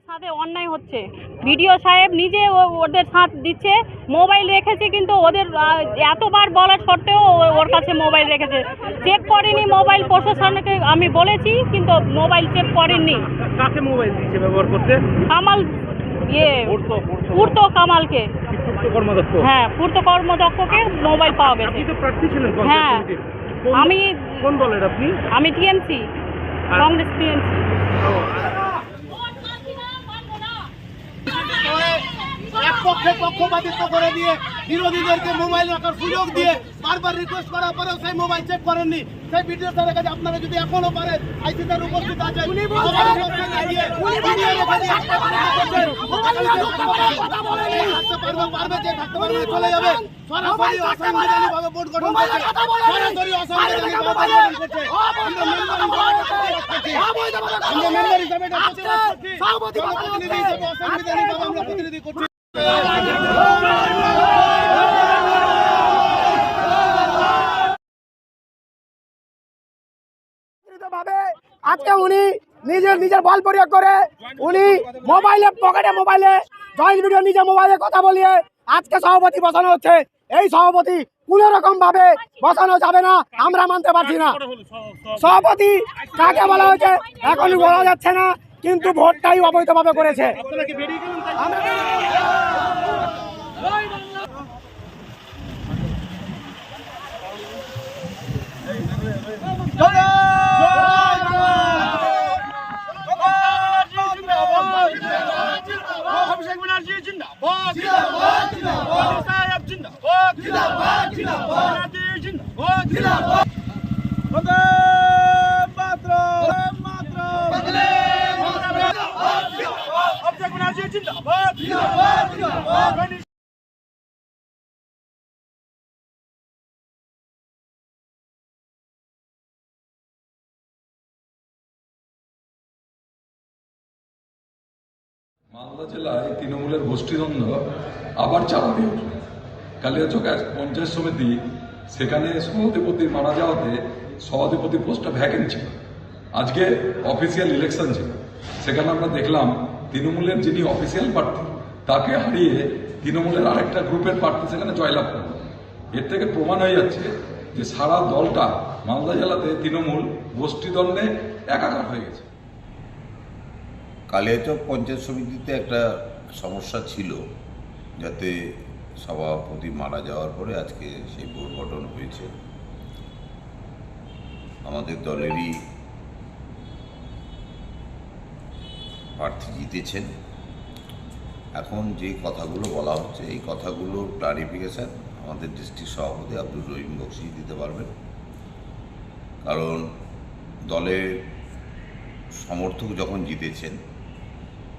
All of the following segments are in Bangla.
সাথে অন্যায় হচ্ছে। ভিডিও সাহেব নিজে ওদের সাথ দিচ্ছে, মোবাইল রেখেছে, কিন্তু ওদের এতবার বলার সত্ত্বেও ওর কাছে মোবাইল রেখেছে। চেক করেনি মোবাইল, প্রশাসনকে আমি বলেছি কিন্তু মোবাইল চেক করেননি। কাকে মোবাইল দিচ্ছে ব্যবহার করতে? কামাল, পূর্ত কামালকে। হ্যাঁ, পূর্ত কর্মদক্ষকে মোবাইল পাওয়া গেছে। আপনি তো প্রার্থী ছিলেন? হ্যাঁ, আমি কোন দলের আপনি? আমি টিএমসি, কংগ্রেস টিএমসি। এক পক্ষে পক্ষপাতিত্ব করে দিয়ে বিরোধীদেরকে মোবাইল রাখার সুযোগ দিয়ে বারবার রিকোয়েস্ট করার পরেও সেই মোবাইল চেক করেননি। সেই ভিডিও স্যারের কাছে আপনারা যদি এখনো পারেন, আইসিটার উপস্থিত আছে, চলে যাবে। সরাসরি অসাংবিধানিক ভাবে বোর্ড গঠন করছে, সরাসরি অসাংবিধানিক ভাবে বোর্ড গঠন করছে। আমরা মেম্বার হিসাবে জনপ্রতিনিধি হিসাবে অসাংবিধানিক ভাবে আমরা প্রতিনিধি করছি। আজকে উনি নিজের বল প্রয়োগ করে উনি মোবাইলে জয়েন্ট ভিডিও নিজে মোবাইলে কথা বলিয়ে আজকে সভাপতি বসানো হচ্ছে। এই সভাপতি কোন রকম ভাবে বসানো যাবে না, আমরা মানতে পারছি না। সভাপতি কাকে বলা হয়েছে এখন বলা যাচ্ছে না, কিন্তু ভোটটাই অবৈধভাবে করেছে। মালদা জেলায় তৃণমূলের গোষ্ঠীদ্বন্দ্ব আবার চাপা দিয়ে উঠল। কালিয়াচক পঞ্চায়েত সমিতি, সেখানে সভাধিপতি মারা যাওয়াতে সভাধিপতি পোস্টটা ভ্যাকেন্ট ছিল। আজকে অফিসিয়াল ইলেকশন ছিল, সেখানে আমরা দেখলাম তৃণমূলের যিনি অফিসিয়াল প্রার্থী তাকে হারিয়ে তৃণমূলের আরেকটা গ্রুপের প্রার্থী সেখানে জয়লাভ করল। এর থেকে প্রমাণ হয়ে যাচ্ছে যে সারা দলটা মালদা জেলাতে তৃণমূল গোষ্ঠীদ্বন্দ্বে একাকার হয়ে গেছে। কালিয়াচক পঞ্চায়েত সমিতিতে একটা সমস্যা ছিল, যাতে সভাপতি মারা যাওয়ার পরে আজকে সেই বোর্ড গঠন হয়েছে। আমাদের দলেরই প্রার্থী জিতেছেন। এখন যে কথাগুলো বলা হচ্ছে, এই কথাগুলোর ক্লারিফিকেশান আমাদের ডিস্ট্রিক্ট সভাপতি আব্দুর রহিম বক্সি দিতে পারবেন, কারণ দলের সমর্থক যখন জিতেছেন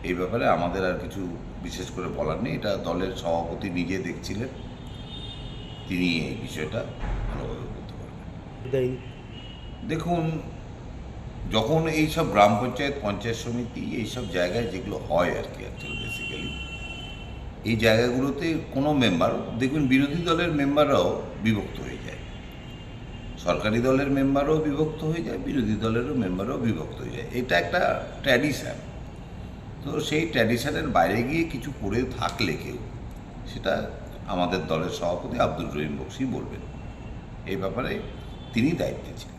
এই ব্যাপারে আমাদের আর কিছু বিশেষ করে বলার নেই। এটা দলের সভাপতি নিজে দেখছিলেন, তিনি এই বিষয়টা ভালোভাবে বলতে পারবেন। দেখুন, যখন এইসব গ্রাম পঞ্চায়েত, পঞ্চায়েত সমিতি, এইসব জায়গায় যেগুলো হয় আর কি, অ্যাকচুয়ালি বেসিক্যালি এই জায়গাগুলোতে কোনো মেম্বার, দেখবেন বিরোধী দলের মেম্বাররাও বিভক্ত হয়ে যায়, সরকারি দলের মেম্বারও বিভক্ত হয়ে যায়, বিরোধী দলেরও মেম্বারও বিভক্ত হয়ে যায়। এটা একটা ট্র্যাডিশান। তো সেই ট্র্যাডিশনের বাইরে গিয়ে কিছু করে থাকলে কেউ, সেটা আমাদের দলের সভাপতি আব্দুর রহিম বক্সী বলবেন। এই ব্যাপারে তিনি দায়িত্বে ছিলেন।